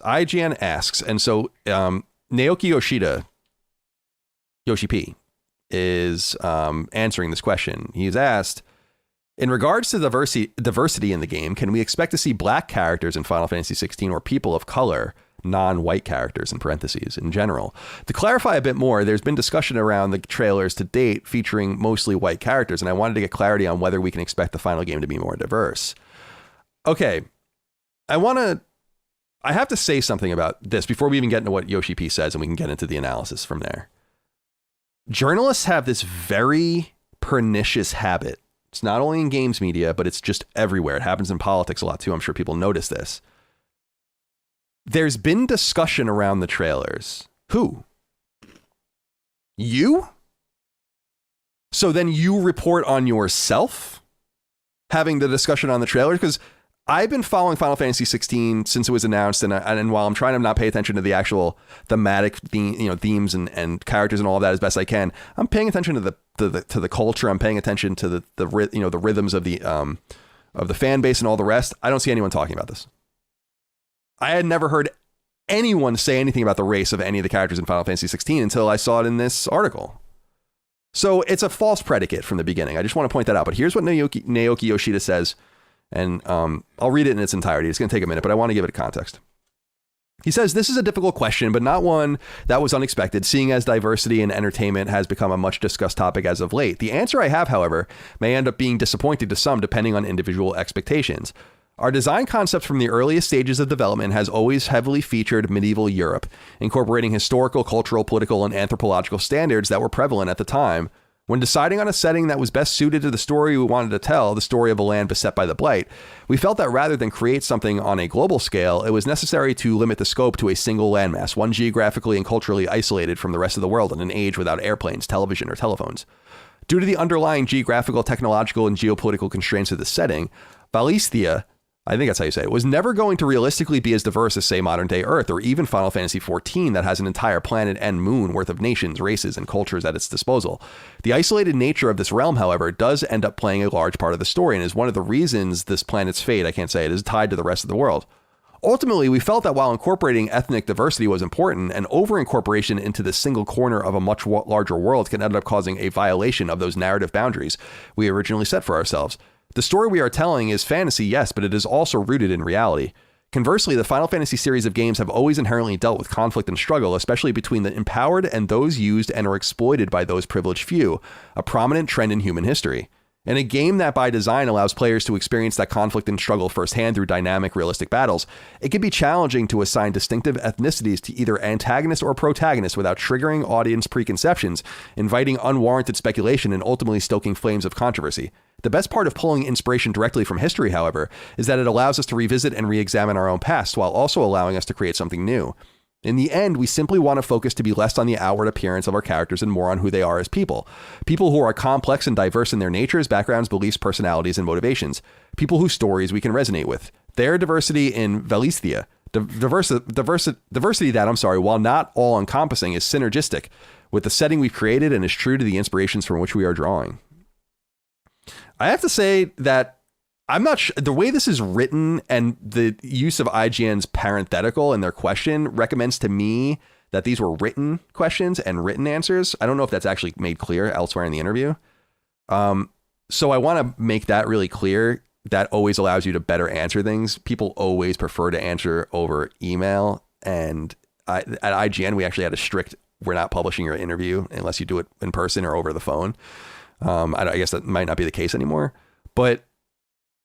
IGN asks, and so Naoki Yoshi P, is answering this question. He's asked, in regards to diversity in the game, can we expect to see black characters in Final Fantasy 16 or people of color, non-white characters in parentheses, in general? To clarify a bit more, there's been discussion around the trailers to date featuring mostly white characters, and I wanted to get clarity on whether we can expect the final game to be more diverse. Okay, I have to say something about this before we even get into what Yoshi P says, and we can get into the analysis from there. Journalists have this very pernicious habit. It's not only in games media, but it's just everywhere. It happens in politics a lot too. I'm sure people notice this. There's been discussion around the trailers. Who? You? So then you report on yourself having the discussion on the trailers? Because I've been following Final Fantasy 16 since it was announced, and while I'm trying to not pay attention to the actual thematic themes and characters and all of that as best I can, I'm paying attention to the culture. I'm paying attention to the rhythms of the fan base and all the rest. I don't see anyone talking about this. I had never heard anyone say anything about the race of any of the characters in Final Fantasy 16 until I saw it in this article. So it's a false predicate from the beginning. I just want to point that out. But here's what Naoki Yoshida says. And I'll read it in its entirety. It's going to take a minute, but I want to give it a context. He says, this is a difficult question, but not one that was unexpected, seeing as diversity in entertainment has become a much discussed topic as of late. The answer I have, however, may end up being disappointing to some depending on individual expectations. Our design concept from the earliest stages of development has always heavily featured medieval Europe, incorporating historical, cultural, political, and anthropological standards that were prevalent at the time. When deciding on a setting that was best suited to the story we wanted to tell, the story of a land beset by the Blight, we felt that rather than create something on a global scale, it was necessary to limit the scope to a single landmass, one geographically and culturally isolated from the rest of the world in an age without airplanes, television, or telephones. Due to the underlying geographical, technological, and geopolitical constraints of the setting, Valisthea, I think that's how you say it, was never going to realistically be as diverse as, say, modern-day Earth, or even Final Fantasy XIV that has an entire planet and moon worth of nations, races, and cultures at its disposal. The isolated nature of this realm, however, does end up playing a large part of the story, and is one of the reasons this planet's fate, I can't say it, is tied to the rest of the world. Ultimately, we felt that while incorporating ethnic diversity was important, an over-incorporation into the single corner of a much larger world can end up causing a violation of those narrative boundaries we originally set for ourselves. The story we are telling is fantasy, yes, but it is also rooted in reality. Conversely, the Final Fantasy series of games have always inherently dealt with conflict and struggle, especially between the empowered and those used and are exploited by those privileged few, a prominent trend in human history. In a game that by design allows players to experience that conflict and struggle firsthand through dynamic, realistic battles, it can be challenging to assign distinctive ethnicities to either antagonist or protagonist without triggering audience preconceptions, inviting unwarranted speculation, and ultimately stoking flames of controversy. The best part of pulling inspiration directly from history, however, is that it allows us to revisit and re-examine our own past while also allowing us to create something new. In the end, we simply want to focus to be less on the outward appearance of our characters and more on who they are as people. People who are complex and diverse in their natures, backgrounds, beliefs, personalities, and motivations. People whose stories we can resonate with. Their diversity in Valisthea, diversity that, while not all-encompassing, is synergistic with the setting we've created and is true to the inspirations from which we are drawing. I have to say that I'm not sure the way this is written, and the use of IGN's parenthetical in their question recommends to me that these were written questions and written answers. I don't know if that's actually made clear elsewhere in the interview. So I want to make that really clear. That always allows you to better answer things. People always prefer to answer over email. And at IGN, we actually had a strict, we're not publishing your interview unless you do it in person or over the phone. I guess that might not be the case anymore, but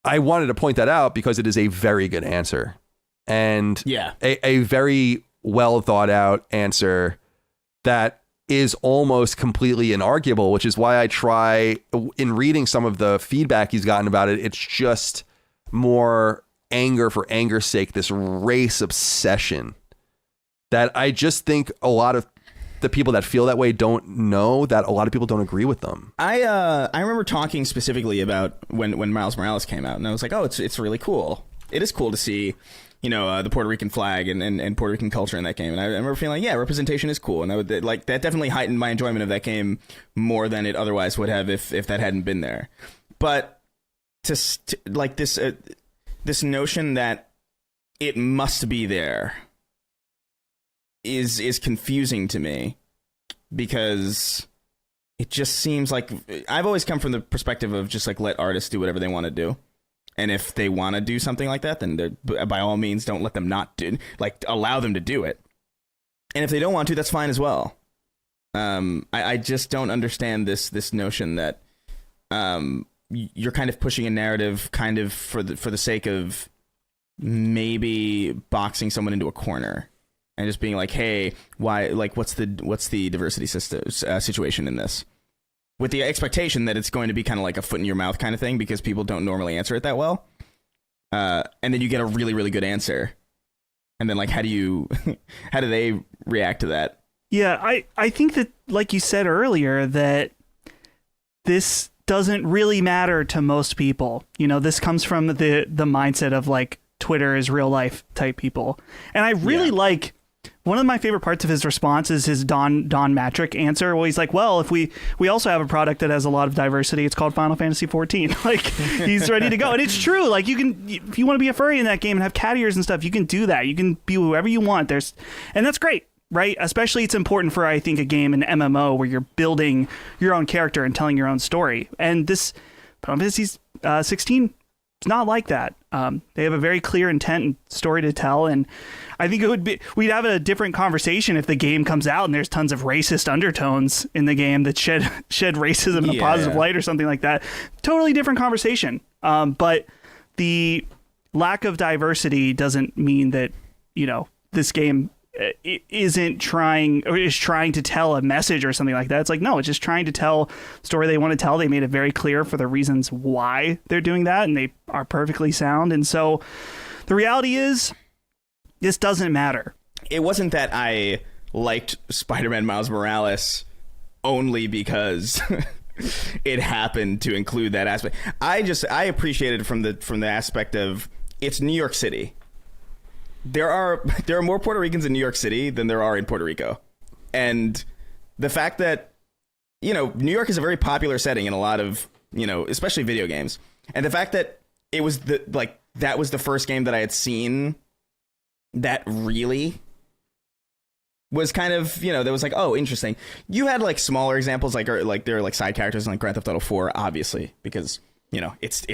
I wanted to point that out because it is a very good answer, and a very well thought out answer that is almost completely inarguable, which is why I try, in reading some of the feedback he's gotten about it, it's just more anger for anger's sake, this race obsession that I just think a lot of the people that feel that way don't know that a lot of people don't agree with them. I remember talking specifically about when Miles Morales came out, and I was like, oh, it's really cool. It is cool to see, the Puerto Rican flag and Puerto Rican culture in that game. And I remember feeling like, yeah, representation is cool. And that definitely heightened my enjoyment of that game more than it otherwise would have if that hadn't been there. But this notion that it must be there is confusing to me, because it just seems like I've always come from the perspective of just like, let artists do whatever they want to do. And if they want to do something like that, then by all means, don't let them not do, like, allow them to do it. And if they don't want to, that's fine as well. I just don't understand this notion that you're kind of pushing a narrative kind of for the sake of maybe boxing someone into a corner and just being like, hey, why, like, what's the diversity situation in this? With the expectation that it's going to be kind of like a foot in your mouth kind of thing, because people don't normally answer it that well. And then you get a really, really good answer. And then, like, how do they react to that? Yeah, I think that, like you said earlier, that this doesn't really matter to most people. You know, this comes from the mindset of, like, Twitter is real life type people. And I really like... One of my favorite parts of his response is his Don Matrick answer. Well, he's like, well, if we also have a product that has a lot of diversity, it's called Final Fantasy 14. Like, he's ready to go. And it's true. Like, you can, if you want to be a furry in that game and have cat ears and stuff, you can do that. You can be whoever you want. And that's great, right? Especially it's important for, I think, a game, an MMO, where you're building your own character and telling your own story. And this Final Fantasy 16, it's not like that. They have a very clear intent and story to tell, and I think we'd have a different conversation if the game comes out and there's tons of racist undertones in the game that shed racism in a positive light or something like that. Totally different conversation. But the lack of diversity doesn't mean that, you know, this game is trying to tell a message or something like that. It's like, no, it's just trying to tell the story they want to tell. They made it very clear for the reasons why they're doing that, and they are perfectly sound. And so the reality is, this doesn't matter. It wasn't that I liked Spider-Man Miles Morales only because it happened to include that aspect. I appreciated it from the aspect of, it's New York City. There are more Puerto Ricans in New York City than there are in Puerto Rico. And the fact that, you know, New York is a very popular setting in a lot of, you know, especially video games. And the fact that it was that was the first game that I had seen that really was kind of, you know, that was like, oh, interesting. You had like smaller examples, like there are like side characters in like Grand Theft Auto 4, obviously, because, you know, it's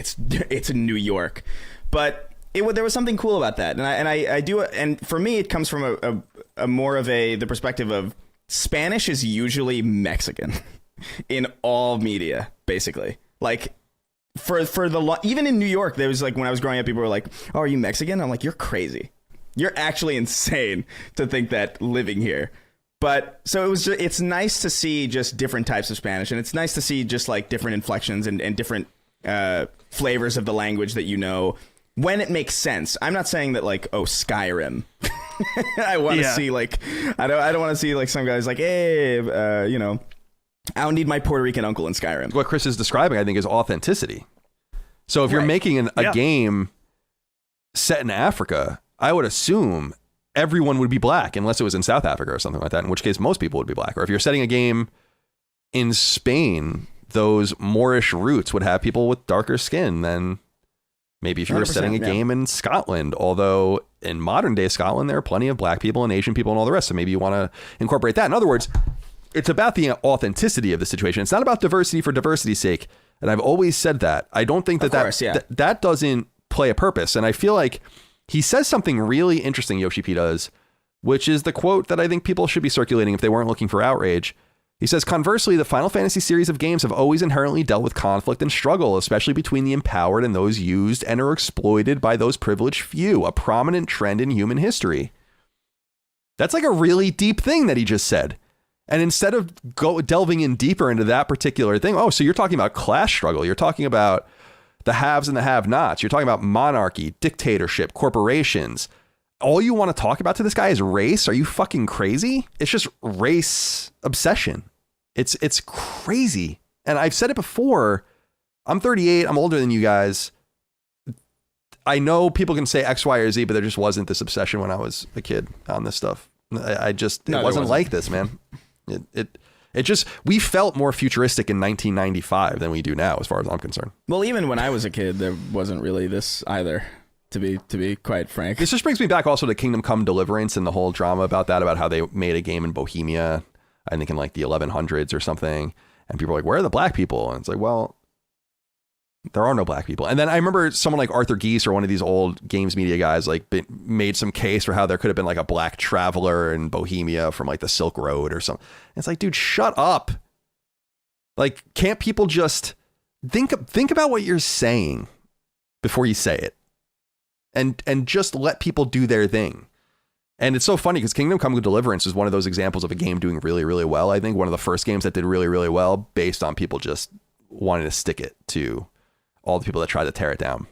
in New York. But there was something cool about that, and I do, and for me, it comes from a more of the perspective of Spanish is usually Mexican in all media, basically. Like even in New York, there was like, when I was growing up, people were like, "Oh, are you Mexican?" I'm like, "You're crazy. You're actually insane to think that living here." But so it's nice to see just different types of Spanish, and it's nice to see just like different inflections and different flavors of the language that, you know, when it makes sense. I'm not saying that, like, oh, Skyrim. I want to see, like, I don't want to see, like, some guys like, hey, you know, I don't need my Puerto Rican uncle in Skyrim. What Chris is describing, I think, is authenticity. So if you're making a game set in Africa, I would assume everyone would be black, unless it was in South Africa or something like that, in which case most people would be black. Or if you're setting a game in Spain, those Moorish roots would have people with darker skin than... Maybe if you were setting a game in Scotland, although in modern day Scotland, there are plenty of black people and Asian people and all the rest. So maybe you want to incorporate that. In other words, it's about the authenticity of the situation. It's not about diversity for diversity's sake. And I've always said that. I don't think that doesn't play a purpose. And I feel like he says something really interesting, Yoshi P does, which is the quote that I think people should be circulating if they weren't looking for outrage. He says, conversely, the Final Fantasy series of games have always inherently dealt with conflict and struggle, especially between the empowered and those used and are exploited by those privileged few, a prominent trend in human history. That's like a really deep thing that he just said. And instead of delving in deeper into that particular thing, oh, so you're talking about class struggle. You're talking about the haves and the have-nots. You're talking about monarchy, dictatorship, corporations. All you want to talk about to this guy is race? Are you fucking crazy? It's just race obsession. It's crazy. And I've said it before. I'm 38. I'm older than you guys. I know people can say X, Y, or Z, but there just wasn't this obsession when I was a kid on this stuff. It wasn't like this, man. It just, we felt more futuristic in 1995 than we do now, as far as I'm concerned. Well, even when I was a kid, there wasn't really this either. To be quite frank. This just brings me back also to Kingdom Come Deliverance and the whole drama about that, about how they made a game in Bohemia, I think in like the 1100s or something. And people are like, where are the black people? And it's like, well, there are no black people. And then I remember someone like Arthur Geese or one of these old games media guys like made some case for how there could have been like a black traveler in Bohemia from like the Silk Road or something. And it's like, dude, shut up. Like, can't people just think about what you're saying before you say it? And just let people do their thing. And it's so funny because Kingdom Come Deliverance is one of those examples of a game doing really, really well. I think one of the first games that did really, really well based on people just wanting to stick it to all the people that tried to tear it down.